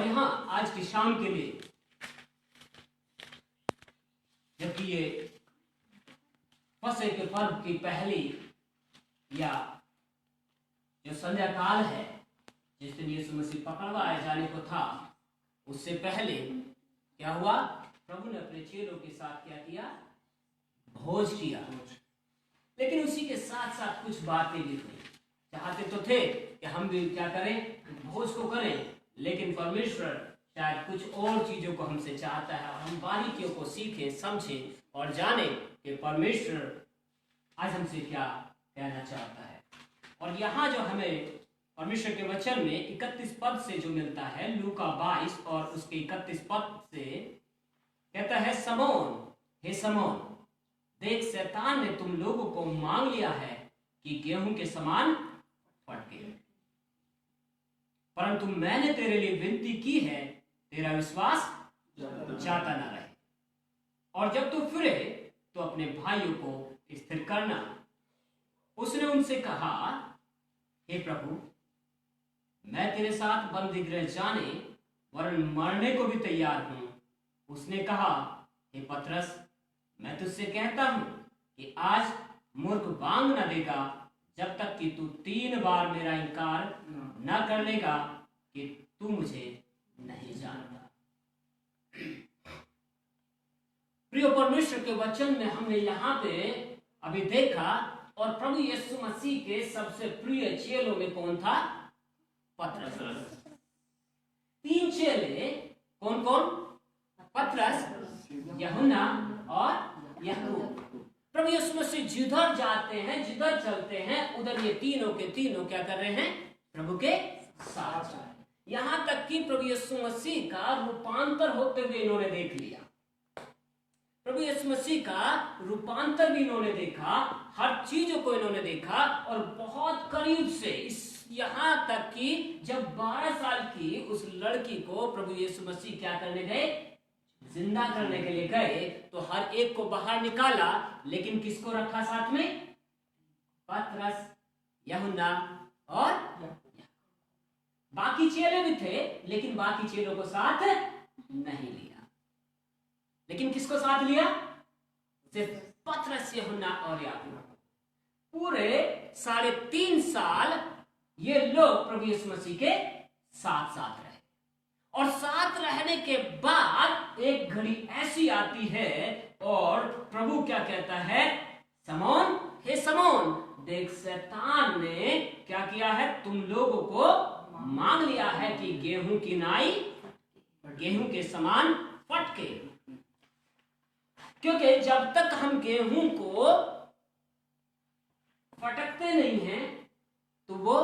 और यहाँ आज की शाम के लिए, जबकि ये फसह के पर्व की पहली या जो संध्या काल है, जिस दिन यीशु मसीह पकड़वाए जाने को था, उससे पहले क्या हुआ? प्रभु ने अपने चेलों के साथ क्या किया? भोज किया। लेकिन उसी के साथ साथ कुछ बातें भी हुई। चाहते तो थे कि हम भी क्या करें? भोज को करें, लेकिन परमेश्वर शायद कुछ और चीजों को हमसे चाहता है और हम बारीकियों को सीखें, समझें और जाने कि परमेश्वर आज हमसे क्या कहना चाहता है। और यहाँ जो हमें परमेश्वर के वचन में 31 पद से जो मिलता है, लूका 22 और उसके 31 पद से कहता है, समौन, हे समौन, देख शैतान ने तुम लोगों को मांग लिया है कि गेहूं के समान फटके, परंतु मैंने तेरे लिए विनती की है, तेरा विश्वास जाता न रहे, और जब तू फिरे तो अपने भाइयों को स्थिर करना। उसने उनसे कहा, हे प्रभु, मैं तेरे साथ बंदीगृह जाने वरन मरने को भी तैयार हूं। उसने कहा, हे पतरस, मैं तुझसे कहता हूं कि आज मूर्ख बांग न देगा जब तक कि तू 3 बार मेरा इनकार न कर लेगा कि तू मुझे नहीं जानता। प्रिय परमेश्वर के वचन में हमने यहाँ पे अभी देखा, और प्रभु यीशु मसीह के सबसे प्रिय चेलों में कौन था? पतरस। 3 चेले कौन कौन? पतरस, यूहन्ना और याकूब। प्रभु यीशु मसीह जिधर जाते हैं, जिधर चलते हैं, उधर ये तीनों के तीनों क्या कर रहे हैं? प्रभु के साथ। यहां तक कि प्रभु यीशु मसीह का रूपांतर होते हुए इन्होंने देख लिया। प्रभु यीशु मसीह का रूपांतर भी इन्होंने देखा, हर चीजों को इन्होंने देखा, और बहुत करीब से, इस यहां तक कि जब 12 साल की उस लड़की को प्रभु यीशु मसीह क्या करने गए? जिंदा करने के लिए गए, तो हर एक को बाहर निकाला, लेकिन किसको रखा साथ में? पतरस, यूहन्ना और बाकी चेले भी थे, लेकिन बाकी चेलों को साथ नहीं लिया। लेकिन किसको साथ लिया? सिर्फ पतरस, यूहन्ना और याकूब। पूरे 3.5 साल ये लोग प्रभु यीशु मसीह के साथ साथ रहे, और साथ रहने के बाद एक घड़ी ऐसी आती है और प्रभु क्या कहता है? समौन, हे समौन, देख शैतान ने क्या किया है? तुम लोगों को मांग लिया है कि गेहूं की नाई गेहूं के समान फटके। क्योंकि जब तक हम गेहूं को फटकते नहीं हैं, तो वो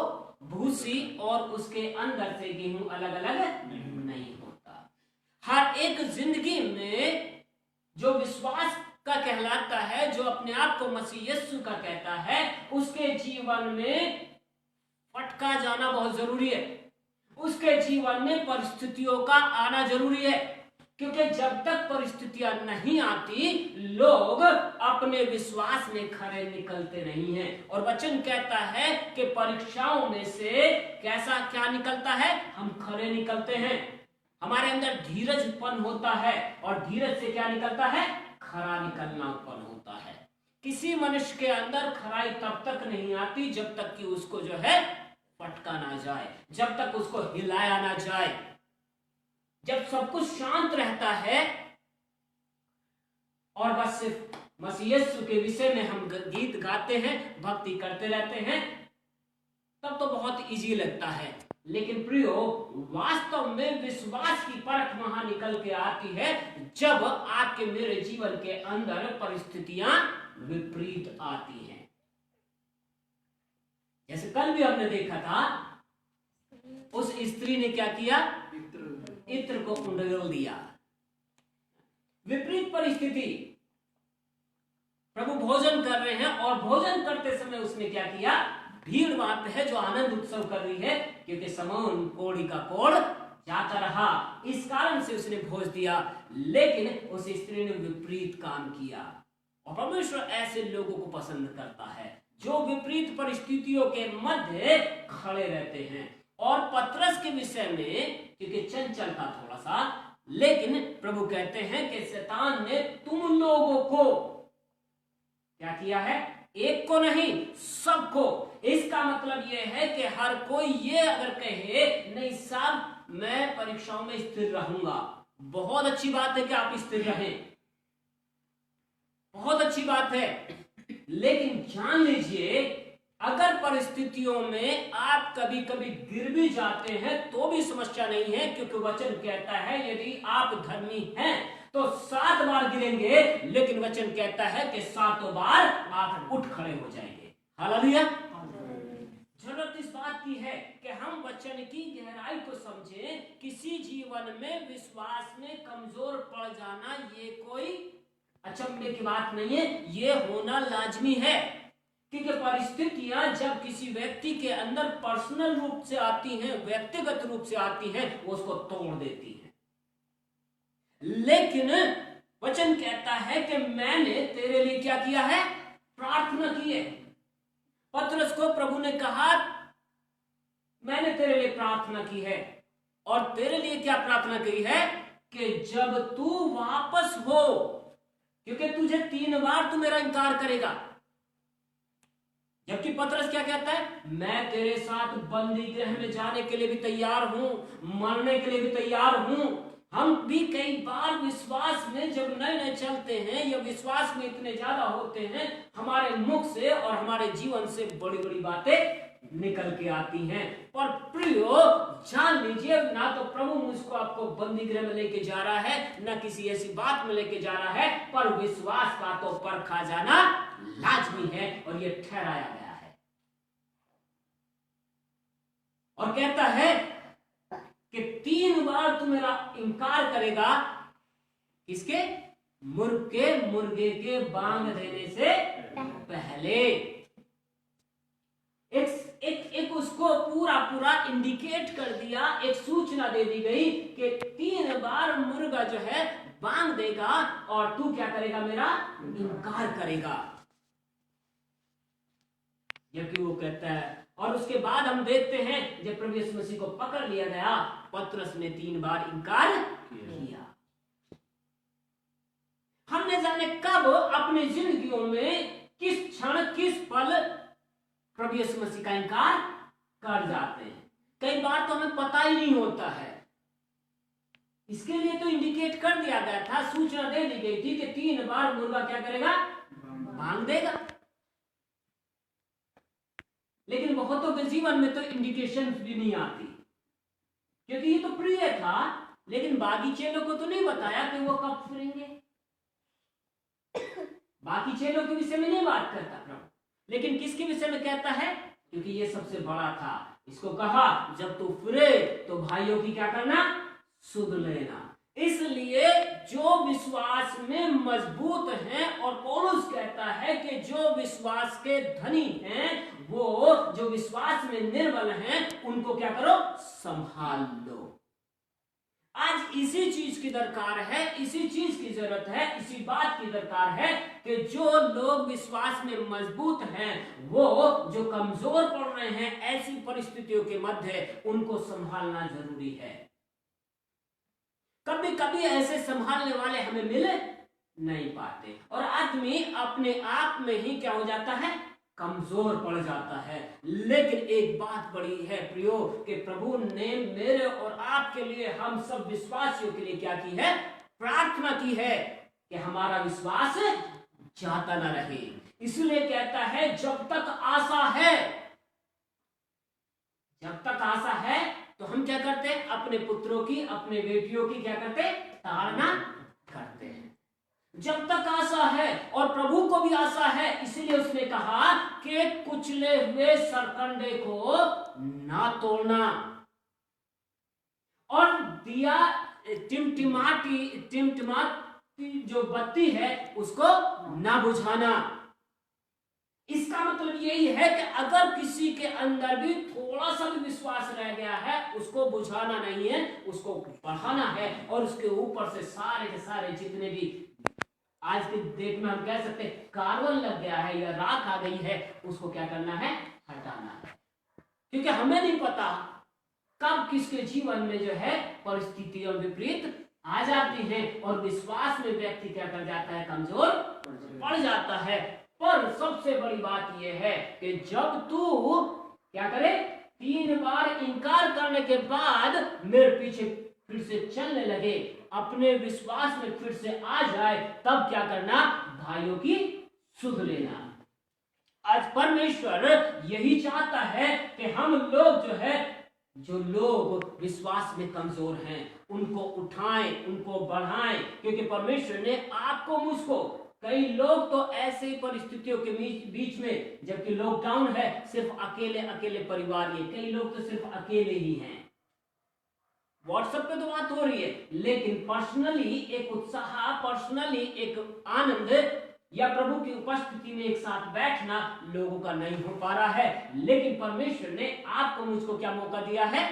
भूसी और उसके अंदर से गेहूं अलग अलग नहीं होता। हर एक जिंदगी में जो विश्वास का कहलाता है, जो अपने आप को मसीह यीशु का कहता है, उसके जीवन में फटका जाना बहुत जरूरी है। उसके जीवन में परिस्थितियों का आना जरूरी है, क्योंकि जब तक परिस्थितियां नहीं आती, लोग अपने विश्वास में खरे निकलते नहीं हैं। और वचन कहता है कि परीक्षाओं में से कैसा क्या निकलता है? हम खरे निकलते हैं। हमारे अंदर धीरज उत्पन्न होता है, और धीरज से क्या निकलता है? खरा निकलना उत्पन्न होता है। किसी मनुष्य के अंदर खराई तब तक नहीं आती जब तक कि उसको जो है फटका ना जाए, जब तक उसको हिलाया ना जाए। जब सब कुछ शांत रहता है और बस सिर्फ मसीह यीशु के विषय में हम गीत गाते हैं, भक्ति करते रहते हैं, तब तो बहुत इजी लगता है। लेकिन प्रियो, वास्तव में विश्वास की परख वहां निकल के आती है जब आपके मेरे जीवन के अंदर परिस्थितियां विपरीत आती हैं। जैसे कल भी हमने देखा था, उस स्त्री ने क्या किया? इत्र को उंडेल दिया। विपरीत परिस्थिति, प्रभु भोजन कर रहे हैं, और भोजन करते समय उसने क्या किया? भीड़ वहां पे है जो आनंद उत्सव कर रही है, क्योंकि समौन कोड़ी का कोड़ जाता रहा, इस कारण से उसने भोज दिया। लेकिन उस स्त्री ने विपरीत काम किया, और परमेश्वर ऐसे लोगों को पसंद करता है जो विपरीत परिस्थितियों के मध्य खड़े रहते हैं, और पतरस के विषय में, क्योंकि चंचल था थोड़ा सा, लेकिन प्रभु कहते हैं कि शैतान ने तुम लोगों को क्या किया है, एक को नहीं सबको। इसका मतलब यह है कि हर कोई ये अगर कहे नहीं साहब मैं परीक्षाओं में स्थिर रहूंगा, बहुत अच्छी बात है कि आप स्थिर रहें, बहुत अच्छी बात है, लेकिन जान लीजिए अगर परिस्थितियों में आप कभी कभी गिर भी जाते हैं तो भी समस्या नहीं है, क्योंकि वचन कहता है यदि आप धर्मी हैं तो 7 बार गिरेंगे, लेकिन वचन कहता है कि 7 बार आप उठ खड़े हो जाएंगे। हालेलुया। जरूरत इस बात की है कि हम वचन की गहराई को समझें। किसी जीवन में विश्वास में कमजोर पड़ जाना ये कोई अचंभे की बात नहीं है, ये होना लाजमी है, क्योंकि परिस्थितियां जब किसी व्यक्ति के अंदर पर्सनल रूप से आती हैं, व्यक्तिगत रूप से आती हैं, वो उसको तोड़ देती हैं। लेकिन वचन कहता है कि मैंने तेरे लिए क्या किया है, प्रार्थना की है। पतरस को प्रभु ने कहा मैंने तेरे लिए प्रार्थना की है, और तेरे लिए क्या प्रार्थना की है कि जब तू वापस हो, क्योंकि तुझे 3 बार तू मेरा इनकार करेगा। जबकि पतरस क्या कहता है, मैं तेरे साथ बंदी गृह में जाने के लिए भी तैयार हूं, मरने के लिए भी तैयार हूं। हम भी कई बार विश्वास में जब नए नए चलते हैं या विश्वास में इतने ज्यादा होते हैं, हमारे मुख से और हमारे जीवन से बड़ी बड़ी बातें निकल के आती हैं। पर प्रियो जान लीजिए, ना तो प्रभु मुझको आपको बंदी गृह में लेके जा रहा है, ना किसी ऐसी बात में लेके जा रहा है, पर विश्वास का तो परखा जाना लाजमी है और ये ठहराया गया है। और कहता है कि 3 बार तू मेरा इनकार करेगा, किसके, मुर्गे के बांग देने से पहले। एक उसको पूरा इंडिकेट कर दिया, एक सूचना दे दी गई कि 3 बार मुर्गा जो है बांग देगा और तू क्या करेगा, मेरा इनकार करेगा। जबकि वो कहता है, और उसके बाद हम देखते हैं जब प्रभु यीशु मसीह को पकड़ लिया गया, पतरस ने 3 बार इनकार किया। हमने जाने कब अपनी जिंदगियों में किस क्षण किस पल प्रभु यीशु मसीह का इनकार कर जाते हैं। कई बार तो हमें पता ही नहीं होता है। इसके लिए तो इंडिकेट कर दिया गया था, सूचना दे दी गई थी कि 3 बार मुर्गा क्या करेगा, बांग देगा। लेकिन बहुतों के जीवन में तो इंडिकेशन भी नहीं आती, क्योंकि ये तो प्रिय था, लेकिन बाकी चेलों को तो नहीं बताया कि वो कब फिरेंगे। बाकी चेलों के विषय में नहीं बात करता प्रभु, लेकिन किसके विषय में कहता है, क्योंकि ये सबसे बड़ा था। इसको कहा जब तू फिरे तो भाइयों की क्या करना, सुध लेना। इसलिए जो विश्वास में मजबूत हैं, और पौलुस कहता है कि जो विश्वास के धनी हैं, वो जो विश्वास में निर्बल हैं, उनको क्या करो, संभाल लो। आज इसी चीज की दरकार है, इसी चीज की जरूरत है, इसी बात की दरकार है कि जो लोग विश्वास में मजबूत हैं, वो जो कमजोर पड़ रहे हैं ऐसी परिस्थितियों के मध्य, उनको संभालना जरूरी है। कभी कभी ऐसे संभालने वाले हमें मिल नहीं पाते, और आदमी अपने आप में ही क्या हो जाता है, कमजोर पड़ जाता है। लेकिन एक बात बड़ी है प्रियो, कि प्रभु ने मेरे और आपके लिए, हम सब विश्वासियों के लिए क्या की है, प्रार्थना की है कि हमारा विश्वास जाता न रहे। इसलिए कहता है जब तक आशा है, जब तक आशा है तो हम क्या करते हैं, अपने पुत्रों की, अपने बेटियों की क्या करते हैं, ताड़ना करते हैं। जब तक आशा है, और प्रभु को भी आशा है, इसीलिए उसने कहा कि कुचले हुए सरकंडे को ना तोड़ना, और दिया टिमटिमाती जो बत्ती है उसको ना बुझाना। इसका मतलब यही है कि अगर किसी के अंदर भी थोड़ा सा भी विश्वास रह गया है, उसको बुझाना नहीं है, उसको बढ़ाना है, और उसके ऊपर से सारे के सारे जितने भी आज के डेट में हम कह सकते हैं कार्बन लग गया है या राख आ गई है, उसको क्या करना है, हटाना है। क्योंकि हमें नहीं पता कब किसके जीवन में जो है परिस्थितियां विपरीत आ जाती हैं और विश्वास में व्यक्ति क्या कर जाता है, कमजोर पड़ जाता है। पर सबसे बड़ी बात यह है कि जब तू क्या करे, 3 बार इनकार करने के बाद मेरे पीछे फिर से चलने लगे, अपने विश्वास में फिर से आ जाए, तब क्या करना, भाइयों की सुध लेना। आज परमेश्वर यही चाहता है कि हम लोग जो है, जो लोग विश्वास में कमजोर हैं, उनको उठाएं, उनको बढ़ाएं, क्योंकि परमेश्वर ने आपको, मुझको, कई लोग तो ऐसे परिस्थितियों के बीच में, जबकि लॉकडाउन है, सिर्फ अकेले परिवार, ये कई लोग तो सिर्फ अकेले ही हैं। व्हाट्सएप पे तो बात हो रही है, लेकिन पर्सनली एक उत्साह, पर्सनली एक आनंद या प्रभु की उपस्थिति में एक साथ बैठना लोगों का नहीं हो पा रहा है। लेकिन परमेश्वर ने आपको, मुझको क्या मौका दिया है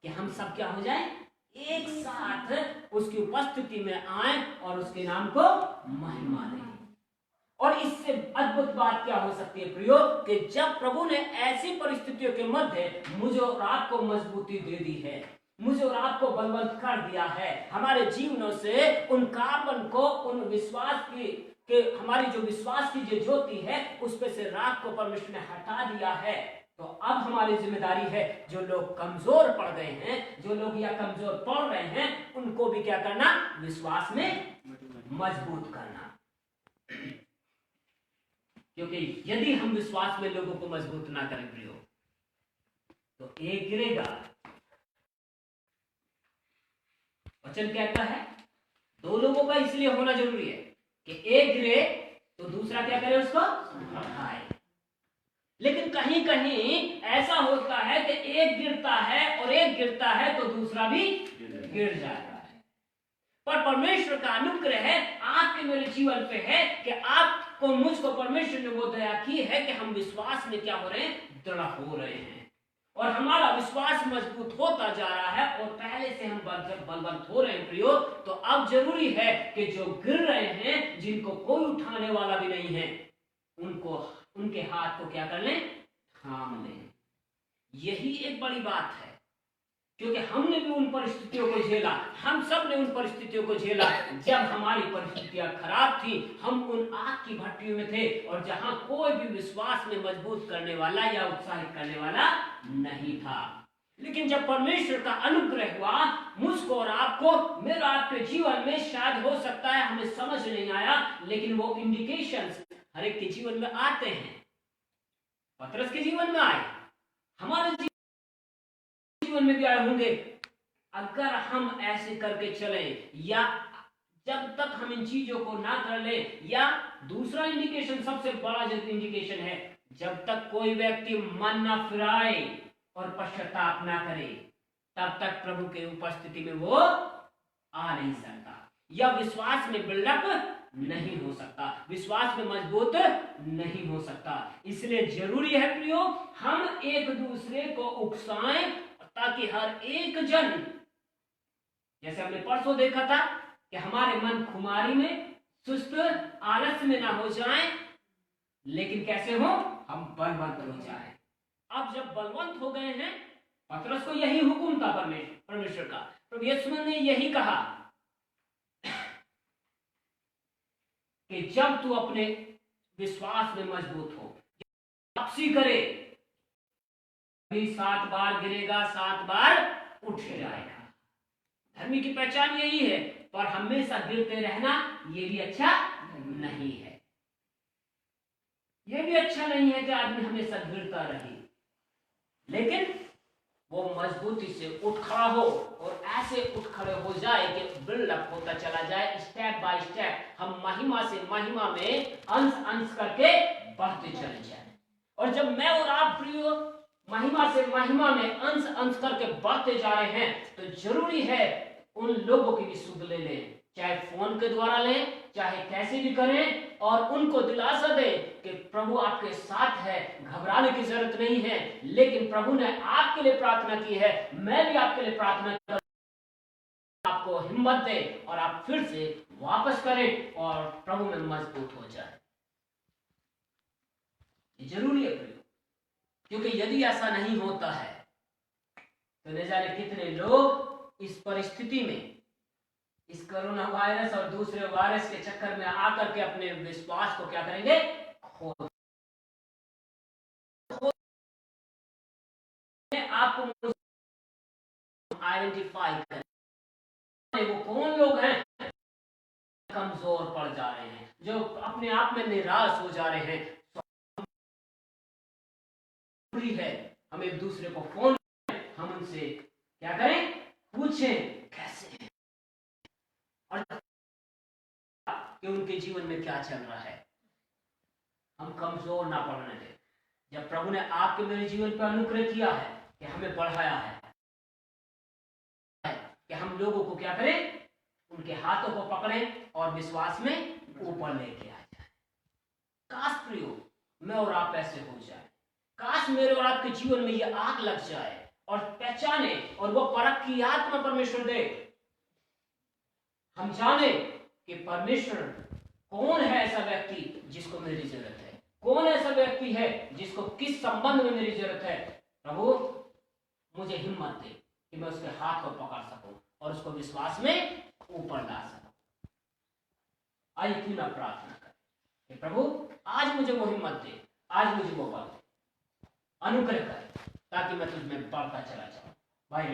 कि हम सब क्या हो जाए, एक साथ उसकी उपस्थिति में आए और उसके नाम को महिमा दें। और इससे अद्भुत बात क्या हो सकती है प्रियो, कि जब प्रभु ने ऐसी परिस्थितियों के मध्य मुझे और आपको मजबूती दे दी है, मुझे और आपको बलवंत कर दिया है, हमारे जीवनों से उन कार्बन को, उन विश्वास की कि हमारी जो विश्वास की जो ज्योति है उस पे से राख को परमेश्वर ने हटा दिया है, तो अब हमारी जिम्मेदारी है, जो लोग कमजोर पड़ गए हैं, जो लोग या कमजोर पड़ रहे हैं, उनको भी क्या करना, विश्वास में मजबूत करना। क्योंकि यदि हम विश्वास में लोगों को मजबूत ना करें प्रियो, तो एक गिरेगा। वचन कहता है 2 लोगों का इसलिए होना जरूरी है कि एक गिरे तो दूसरा क्या करे, उसको उठाए। लेकिन कहीं कहीं ऐसा होता है कि एक गिरता है और एक गिरता है तो दूसरा भी गिर जाता है। पर परमेश्वर का अनुग्रह है आपके मेरे जीवन पे है कि आपको, मुझको परमेश्वर ने वो दया की है कि हम विश्वास में क्या हो रहे हैं, दृढ़ हो रहे हैं, और हमारा विश्वास मजबूत होता जा रहा है, और पहले से हम जब बलवंत हो रहे हैं प्रियो, तो अब जरूरी है कि जो गिर रहे हैं, जिनको कोई उठाने वाला भी नहीं है, उनको, उनके हाथ को क्या कर लें, थाम लें। यही एक बड़ी बात है, क्योंकि हमने भी उन परिस्थितियों को झेला, हम सब ने उन परिस्थितियों को झेला, जब हमारी परिस्थितियां खराब थी, हम उन आग की भट्टियों में थे, और जहां कोई भी विश्वास में मजबूत करने वाला या उत्साहित करने वाला नहीं था। लेकिन जब परमेश्वर का अनुग्रह हुआ मुझको और आपको, मेरा आपके जीवन में, शायद हो सकता है हमें समझ नहीं आया, लेकिन वो इंडिकेशंस हर एक के जीवन में आते हैं। पतरस के जीवन में आए, हमारे जीवन में भी आए होंगे। अगर हम ऐसे करके चले, या जब तक हम इन चीजों को ना कर ले, या दूसरा इंडिकेशन, सबसे बड़ा जो इंडिकेशन है, जब तक कोई व्यक्ति मन ना फिराए और पश्चाताप ना करे, तब तक प्रभु के उपस्थिति में वो आ नहीं सकता, या विश्वास में बिल्डअप नहीं हो सकता, विश्वास में मजबूत नहीं हो सकता। इसलिए जरूरी है प्रियो, हम एक दूसरे को उकसाएं, ताकि हर एक जन, जैसे हमने परसों देखा था, कि हमारे मन खुमारी में, सुस्त, आलस में ना हो जाएं, लेकिन कैसे हो, हम बलवंत हो जाएं। अब जब बलवंत हो गए हैं, पतरस को यही हुक्म था परमेश्वर का, प्रभु यीशु ने यही कहा कि जब तू अपने विश्वास में मजबूत हो, वापसी करे, 7 बार गिरेगा, 7 बार उठ जाएगा। धर्मी की पहचान यही है, पर हमेशा गिरते रहना ये भी अच्छा नहीं है। ये भी अच्छा नहीं है कि आदमी हमेशा गिरता रहे, लेकिन वो मजबूती से उठ खड़ा हो, और ऐसे उठ खड़े हो जाए कि बिल्डअप होता चला जाए, स्टेप बाय स्टेप हम महिमा से महिमा में अंश अंश करके बढ़ते चले जाए। और जब मैं और आप प्रियो महिमा से महिमा में अंश अंश करके बढ़ते जा रहे हैं, तो जरूरी है उन लोगों की भी सुध ले लें, चाहे फोन के द्वारा लें, चाहे कैसे भी करें, और उनको दिलासा दें कि प्रभु आपके साथ है, घबराने की जरूरत नहीं है, लेकिन प्रभु ने आपके लिए प्रार्थना की है, मैं भी आपके लिए प्रार्थना कर, आपको हिम्मत दे और आप फिर से वापस करें और प्रभु में मजबूत हो जाए। ये जरूरी है प्रियो, क्योंकि यदि ऐसा नहीं होता है तो न जाने कितने लोग इस परिस्थिति में, इस कोरोना वायरस और दूसरे वायरस के चक्कर में आकर के अपने विश्वास को क्या करेंगे, आपको आइडेंटिफाई करें वो कौन लोग हैं कमजोर पड़ जा रहे हैं, जो अपने आप में निराश हो जा रहे हैं। है हम एक दूसरे को फोन करें, हम उनसे क्या करें, पूछें कैसे हैं और कि उनके जीवन में क्या चल रहा है। हम कमजोर ना पड़ने दें। जब प्रभु ने आपके मेरे जीवन पर अनुग्रह किया है कि हमें बढ़ाया है कि हम लोगों को क्या करें, उनके हाथों को पकड़ें और विश्वास में ऊपर लेके आ जाए। काश प्रियो मैं और आप ऐसे हो जाए, काश मेरे और आपके जीवन में ये आग लग जाए और पहचाने और वो परख की आत्मा परमेश्वर दे। हम जाने कि परमेश्वर कौन है ऐसा व्यक्ति जिसको मेरी जरूरत है, कौन ऐसा व्यक्ति है जिसको किस संबंध में मेरी जरूरत है। प्रभु मुझे हिम्मत दे कि मैं उसके हाथ को पकड़ सकूं और उसको विश्वास में ऊपर ला सकूं। आइए क्यों ना प्रार्थना करें कि प्रभु आज मुझे वो हिम्मत दे, आज मुझे वो बल दे, अनुग्रह करे ताकि मैं तुझ में बढ़ता चला जाऊं। भाई